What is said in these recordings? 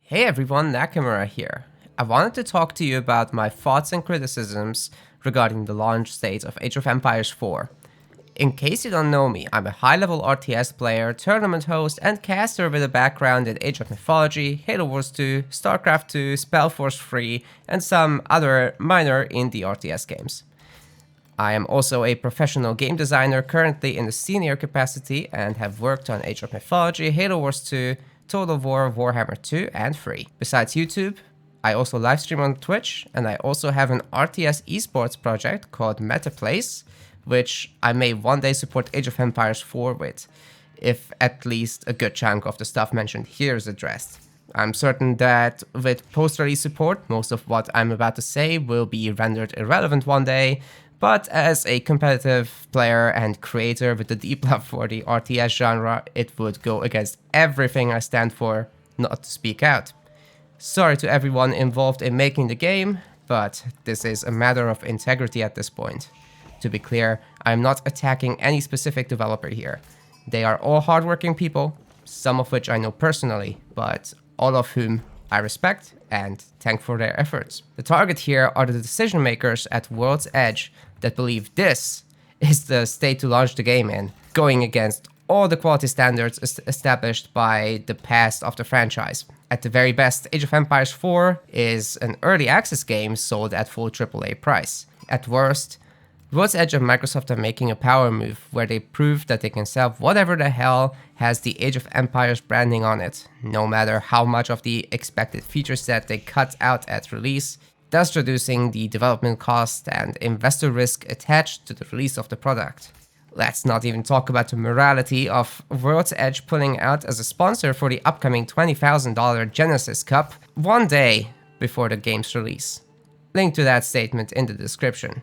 Hey everyone, Nakamura here. I wanted to talk to you about my thoughts and criticisms regarding the launch state of Age of Empires 4. In case you don't know me, I'm a high-level RTS player, tournament host, and caster with a background in Age of Mythology, Halo Wars 2, StarCraft 2, Spellforce 3, and some other minor indie RTS games. I am also a professional game designer currently in a senior capacity and have worked on Age of Mythology, Halo Wars 2, Total War, Warhammer 2 and 3. Besides YouTube, I also livestream on Twitch, and I also have an RTS esports project called MetaPlays, which I may one day support Age of Empires 4 with, if at least a good chunk of the stuff mentioned here is addressed. I'm certain that with post-release support, most of what I'm about to say will be rendered irrelevant one day, but as a competitive player and creator with a deep love for the RTS genre, it would go against everything I stand for not to speak out. Sorry to everyone involved in making the game, but this is a matter of integrity at this point. To be clear, I'm not attacking any specific developer here. They are all hardworking people, some of which I know personally, but all of whom I respect and thank for their efforts. The target here are the decision makers at World's Edge that believe this is the state to launch the game in, going against all the quality standards established by the past of the franchise. At the very best, Age of Empires 4 is an early access game sold at full AAA price. At worst, World's Edge and Microsoft are making a power move where they prove that they can sell whatever the hell has the Age of Empires branding on it, no matter how much of the expected feature set they cut out at release, thus reducing the development cost and investor risk attached to the release of the product. Let's not even talk about the morality of World's Edge pulling out as a sponsor for the upcoming $20,000 Genesis Cup one day before the game's release. Link to that statement in the description.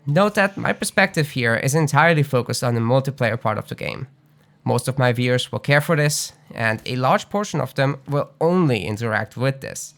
Note that my perspective here is entirely focused on the multiplayer part of the game. Most of my viewers will care for this, and a large portion of them will only interact with this.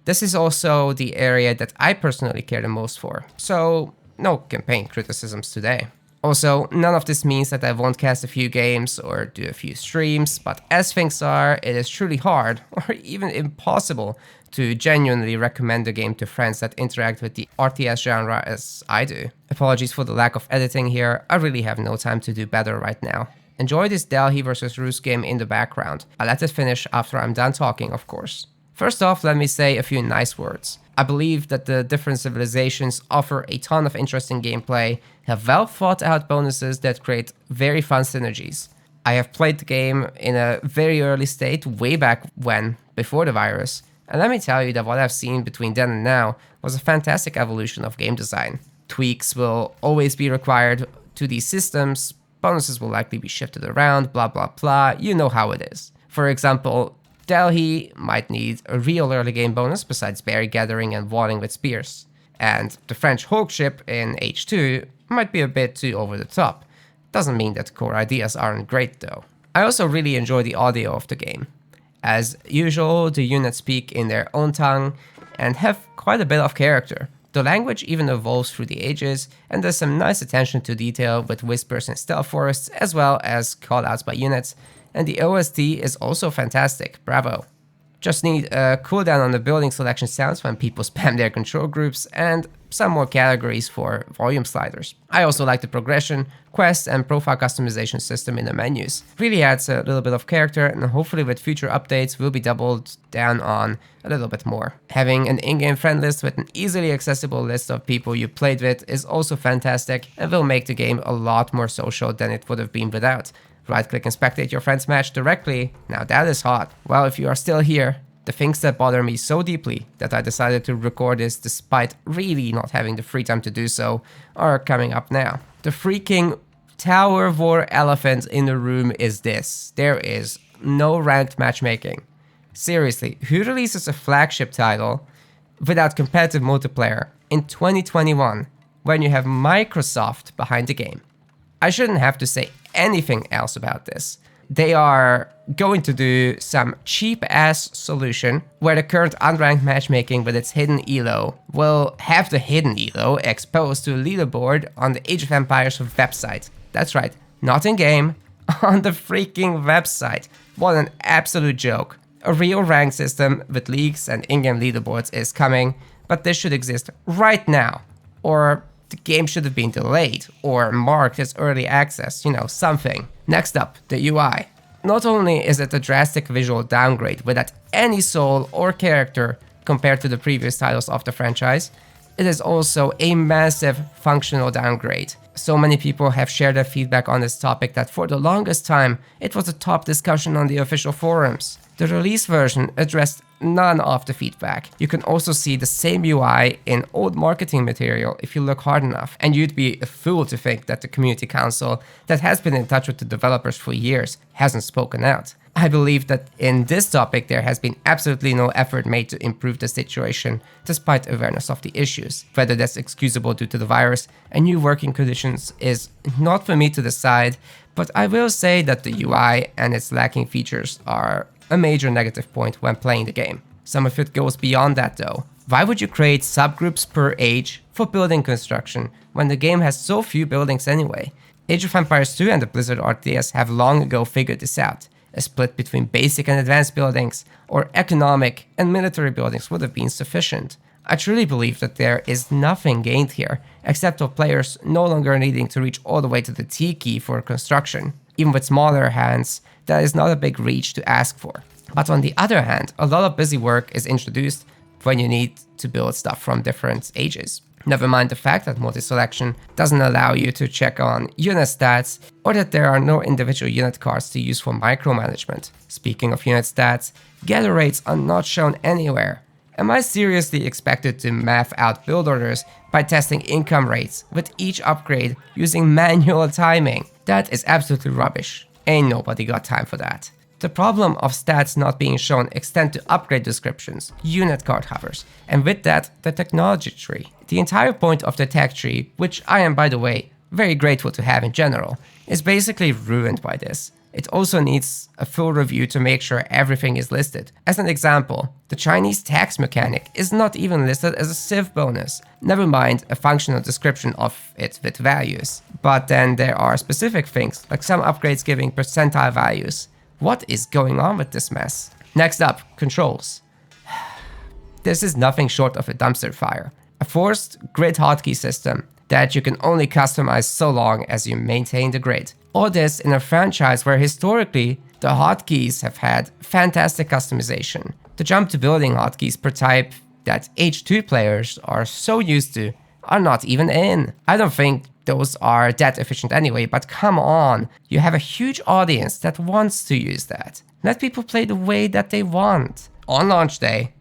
This is also the area that I personally care the most for, so no campaign criticisms today. Also, none of this means that I won't cast a few games or do a few streams, but as things are, it is truly hard, or even impossible, to genuinely recommend the game to friends that interact with the RTS genre as I do. Apologies for the lack of editing here, I really have no time to do better right now. Enjoy this Delhi vs Rus game in the background. I'll let it finish after I'm done talking, of course. First off, let me say a few nice words. I believe that the different civilizations offer a ton of interesting gameplay, have well thought out bonuses that create very fun synergies. I have played the game in a very early state way back when, before the virus, and let me tell you that what I've seen between then and now was a fantastic evolution of game design. Tweaks will always be required to these systems, bonuses will likely be shifted around, blah blah blah, you know how it is. For example, Delhi might need a real early game bonus besides berry gathering and walling with spears. And the French Hulk ship in H2 might be a bit too over the top. Doesn't mean that the core ideas aren't great though. I also really enjoy the audio of the game. As usual, the units speak in their own tongue and have quite a bit of character. The language even evolves through the ages, and there's some nice attention to detail with whispers in stealth forests as well as callouts by units, and the OST is also fantastic, bravo. Just need a cooldown on the building selection sounds when people spam their control groups, and some more categories for volume sliders. I also like the progression, quest and profile customization system in the menus. Really adds a little bit of character, and hopefully with future updates will be doubled down on a little bit more. Having an in-game friend list with an easily accessible list of people you played with is also fantastic and will make the game a lot more social than it would have been without. Right-click and spectate your friend's match directly. Now that is hot. Well, if you are still here, the things that bother me so deeply that I decided to record this despite really not having the free time to do so are coming up now. The freaking Tower War elephant in the room is this. There is no ranked matchmaking. Seriously, who releases a flagship title without competitive multiplayer in 2021 when you have Microsoft behind the game? I shouldn't have to say anything else about this. They are going to do some cheap-ass solution where the current unranked matchmaking with its hidden elo will have the hidden elo exposed to a leaderboard on the Age of Empires website. That's right, not in-game, on the freaking website. What an absolute joke. A real rank system with leagues and in-game leaderboards is coming, but this should exist right now. Or the game should have been delayed, or marked as early access, something. Next up, the UI. Not only is it a drastic visual downgrade without any soul or character compared to the previous titles of the franchise, it is also a massive functional downgrade. So many people have shared their feedback on this topic that for the longest time, it was a top discussion on the official forums. The release version addressed none of the feedback. You can also see the same UI in old marketing material if you look hard enough, and you'd be a fool to think that the community council that has been in touch with the developers for years hasn't spoken out. I believe that in this topic there has been absolutely no effort made to improve the situation despite awareness of the issues. Whether that's excusable due to the virus and new working conditions is not for me to decide, but I will say that the UI and its lacking features are a major negative point when playing the game. Some of it goes beyond that though. Why would you create subgroups per age for building construction when the game has so few buildings anyway? Age of Empires 2 and the Blizzard RTS have long ago figured this out. A split between basic and advanced buildings, or economic and military buildings would have been sufficient. I truly believe that there is nothing gained here, except for players no longer needing to reach all the way to the T key for construction. Even with smaller hands, that is not a big reach to ask for. But on the other hand, a lot of busy work is introduced when you need to build stuff from different ages. Never mind the fact that multi-selection doesn't allow you to check on unit stats, or that there are no individual unit cards to use for micromanagement. Speaking of unit stats, gather rates are not shown anywhere. Am I seriously expected to math out build orders by testing income rates with each upgrade using manual timing? That is absolutely rubbish. Ain't nobody got time for that. The problem of stats not being shown extend to upgrade descriptions, unit card hovers, and with that, the technology tree. The entire point of the tech tree, which I am by the way very grateful to have in general, is basically ruined by this. It also needs a full review to make sure everything is listed. As an example, the Chinese tax mechanic is not even listed as a civ bonus, never mind a functional description of it with values. But then there are specific things, like some upgrades giving percentile values. What is going on with this mess? Next up, controls. This is nothing short of a dumpster fire. A forced grid hotkey system that you can only customize so long as you maintain the grid. All this in a franchise where historically the hotkeys have had fantastic customization. The jump to building hotkeys per type that H2 players are so used to are not even in. I don't think those are that efficient anyway, but come on, you have a huge audience that wants to use that. Let people play the way that they want. On launch day,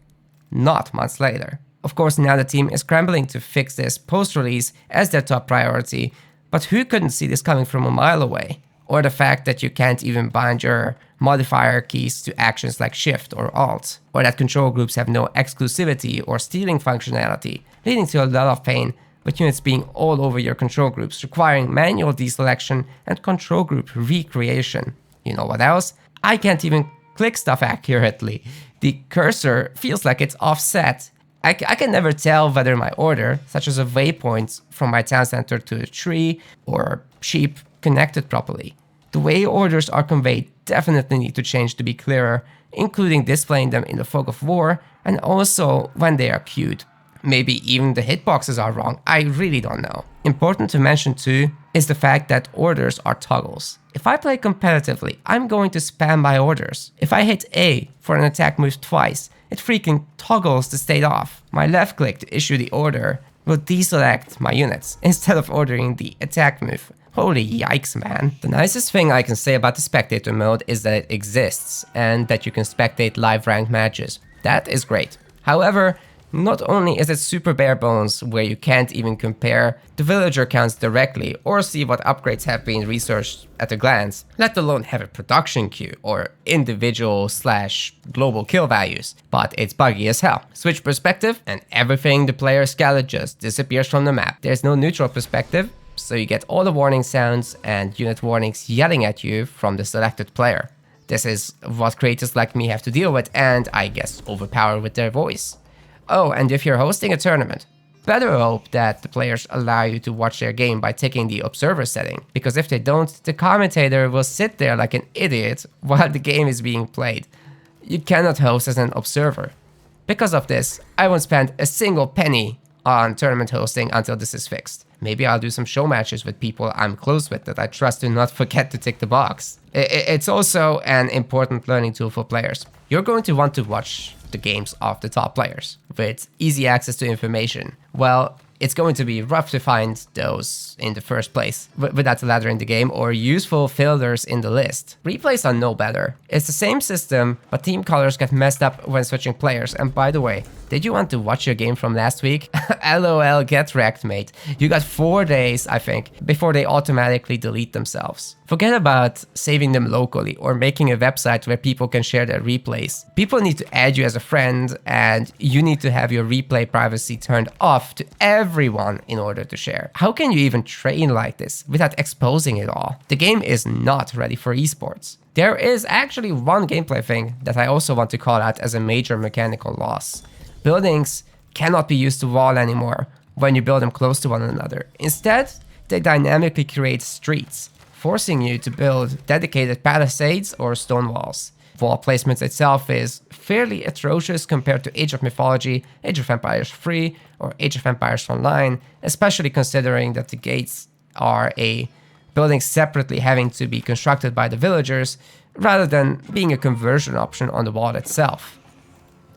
not months later. Of course, now the team is scrambling to fix this post-release as their top priority, but who couldn't see this coming from a mile away? Or the fact that you can't even bind your modifier keys to actions like Shift or Alt, or that control groups have no exclusivity or stealing functionality, leading to a lot of pain with units being all over your control groups, requiring manual deselection and control group recreation. You know what else? I can't even click stuff accurately. The cursor feels like it's offset. I can never tell whether my order, such as a waypoint from my town center to a tree or sheep, connected properly. The way orders are conveyed definitely need to change to be clearer, including displaying them in the fog of war and also when they are queued. Maybe even the hitboxes are wrong, I really don't know. Important to mention too is the fact that orders are toggles. If I play competitively, I'm going to spam my orders. If I hit A for an attack move twice, it freaking toggles the state off. My left click to issue the order will deselect my units instead of ordering the attack move. Holy yikes, man. The nicest thing I can say about the Spectator mode is that it exists and that you can spectate live ranked matches. That is great. However, not only is it super bare bones where you can't even compare the villager counts directly or see what upgrades have been researched at a glance, let alone have a production queue or individual/global kill values, but it's buggy as hell. Switch perspective and everything the player scouted just disappears from the map. There's no neutral perspective, so you get all the warning sounds and unit warnings yelling at you from the selected player. This is what creators like me have to deal with and I guess overpower with their voice. Oh, and if you're hosting a tournament, better hope that the players allow you to watch their game by taking the observer setting, because if they don't, the commentator will sit there like an idiot while the game is being played. you cannot host as an observer. Because of this, I won't spend a single penny on tournament hosting until this is fixed. Maybe I'll do some show matches with people I'm close with that I trust to not forget to tick the box. It's also an important learning tool for players. You're going to want to watch the games of the top players with easy access to information. Well, it's going to be rough to find those in the first place without a ladder in the game or useful filters in the list. Replays are no better. It's the same system, but team colors get messed up when switching players. And by the way, did you want to watch your game from last week? LOL, get wrecked, mate. You got 4 days, I think, before they automatically delete themselves. Forget about saving them locally or making a website where people can share their replays. People need to add you as a friend, and you need to have your replay privacy turned off to everyone in order to share. How can you even train like this without exposing it all? The game is not ready for esports. There is actually one gameplay thing that I also want to call out as a major mechanical loss. Buildings cannot be used to wall anymore when you build them close to one another. Instead, they dynamically create streets, forcing you to build dedicated palisades or stone walls. Wall placement itself is fairly atrocious compared to Age of Mythology, Age of Empires 3, or Age of Empires Online, especially considering that the gates are a building separately having to be constructed by the villagers, rather than being a conversion option on the wall itself.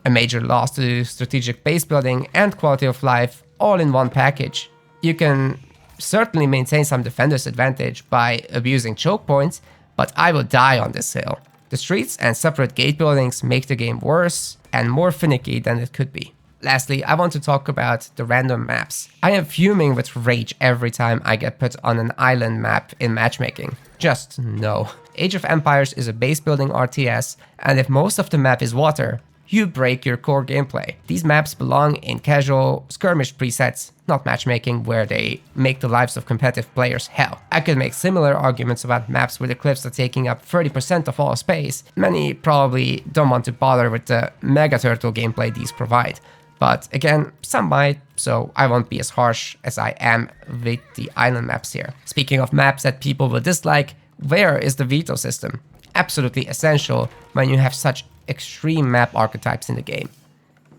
A major loss to strategic base building and quality of life all in one package. You can certainly maintain some defender's advantage by abusing choke points, but I will die on this hill. The streets and separate gate buildings make the game worse and more finicky than it could be. Lastly, I want to talk about the random maps. I am fuming with rage every time I get put on an island map in matchmaking. Just no. Age of Empires is a base building RTS, and if most of the map is water, you break your core gameplay. These maps belong in casual skirmish presets, not matchmaking, where they make the lives of competitive players hell. I could make similar arguments about maps where the cliffs are taking up 30% of all space. Many probably don't want to bother with the Mega Turtle gameplay these provide. But again, some might, so I won't be as harsh as I am with the island maps here. Speaking of maps that people will dislike, where is the veto system? Absolutely essential when you have such extreme map archetypes in the game.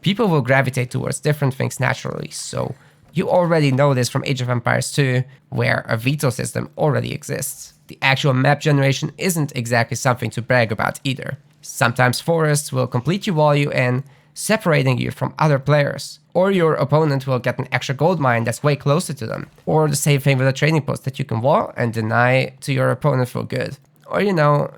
People will gravitate towards different things naturally, so you already know this from Age of Empires 2, where a veto system already exists. The actual map generation isn't exactly something to brag about either. Sometimes forests will completely wall you in, separating you from other players. Or your opponent will get an extra gold mine that's way closer to them. Or the same thing with a trading post that you can wall and deny to your opponent for good. Or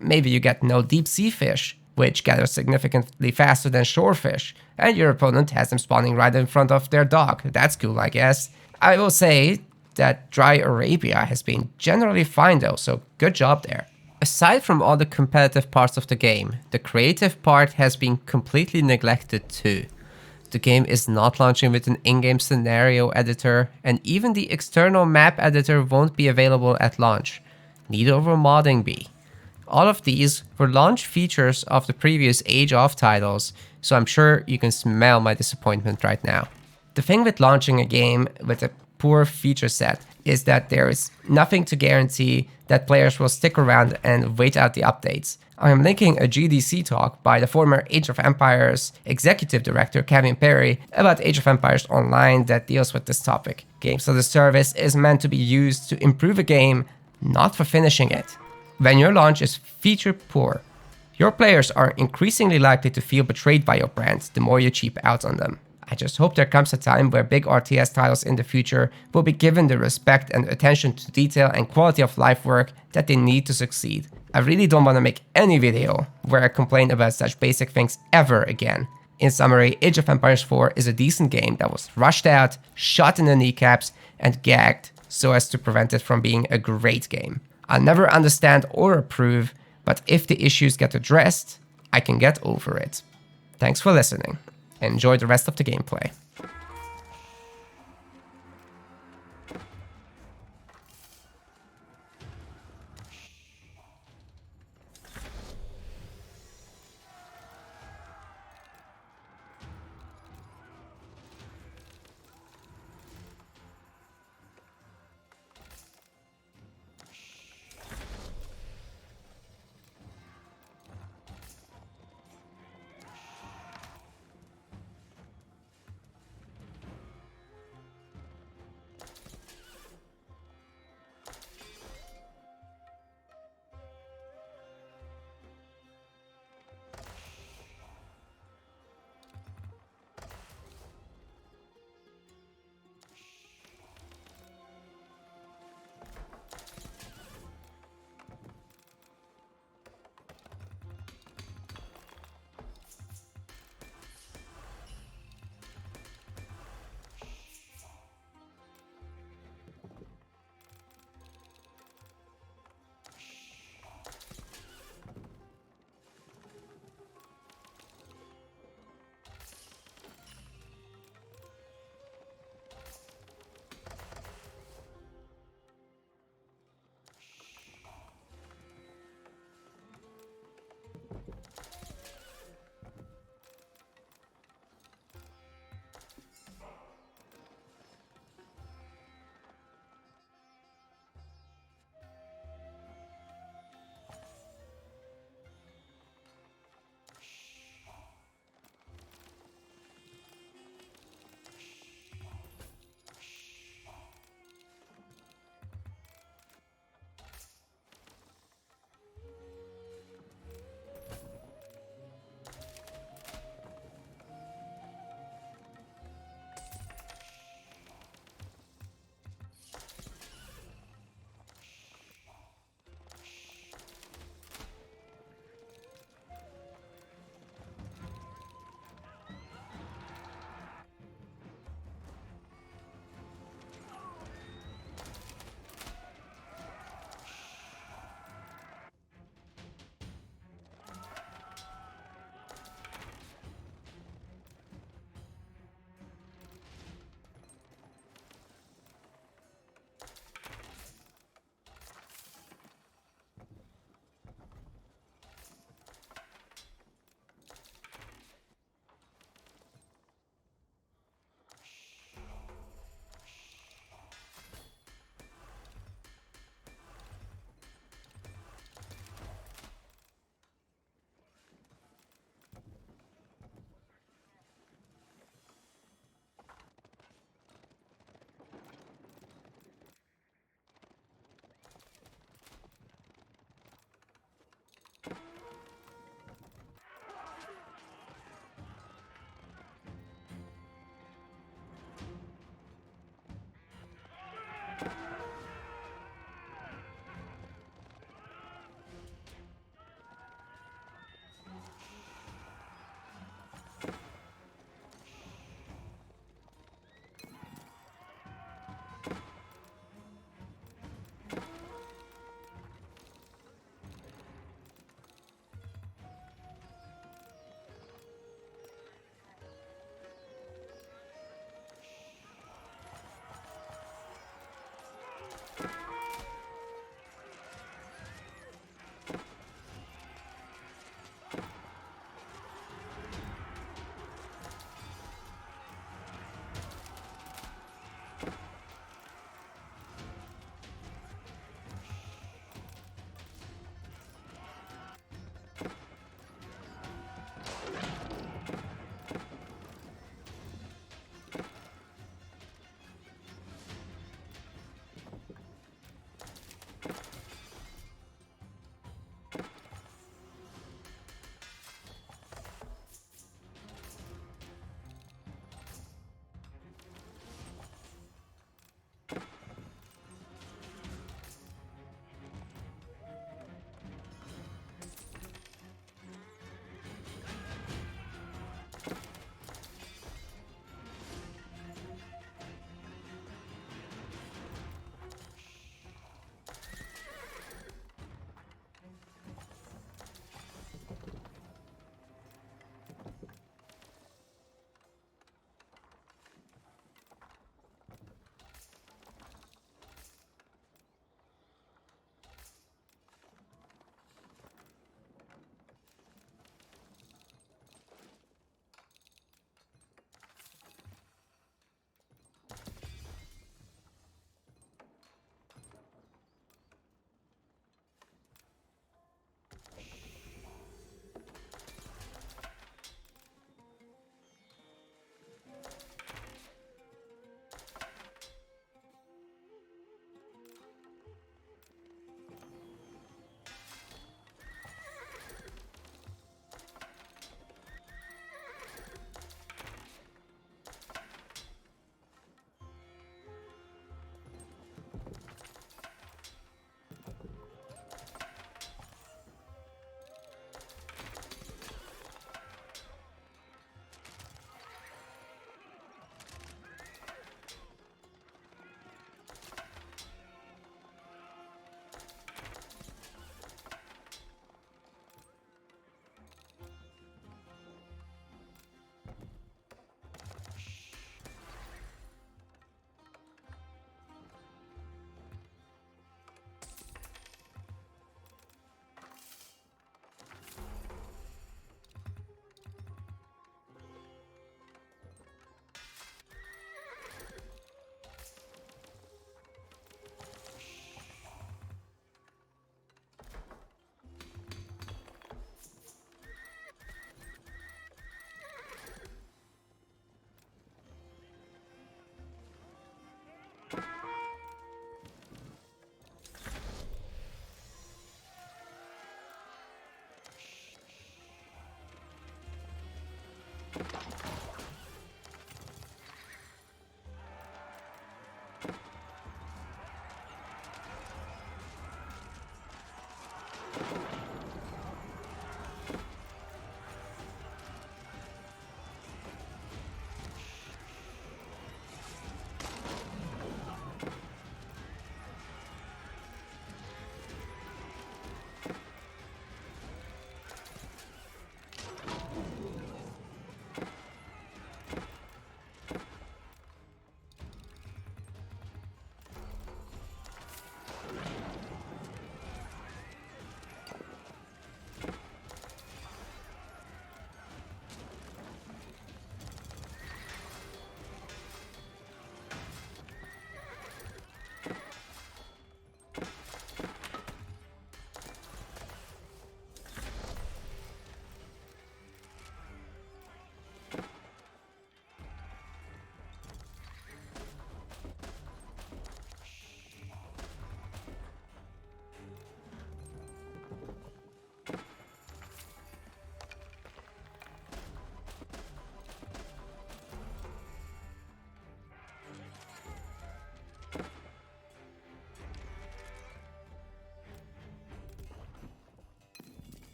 maybe you get no deep sea fish, which gather significantly faster than shore fish, and your opponent has them spawning right in front of their dock. That's cool, I guess. I will say that Dry Arabia has been generally fine though, so good job there. Aside from all the competitive parts of the game, the creative part has been completely neglected too. The game is not launching with an in-game scenario editor, and even the external map editor won't be available at launch. Neither will modding be. All of these were launch features of the previous Age of titles, so I'm sure you can smell my disappointment right now. The thing with launching a game with a poor feature set is that there is nothing to guarantee that players will stick around and wait out the updates. I am linking a GDC talk by the former Age of Empires executive director Kevin Perry about Age of Empires Online that deals with this topic. Games as a service is meant to be used to improve a game, not for finishing it. When your launch is feature poor, your players are increasingly likely to feel betrayed by your brand the more you cheap out on them. I just hope there comes a time where big RTS titles in the future will be given the respect and attention to detail and quality of life work that they need to succeed. I really don't want to make any video where I complain about such basic things ever again. In summary, Age of Empires 4 is a decent game that was rushed out, shot in the kneecaps, and gagged so as to prevent it from being a great game. I'll never understand or approve, but if the issues get addressed, I can get over it. Thanks for listening. Enjoy the rest of the gameplay.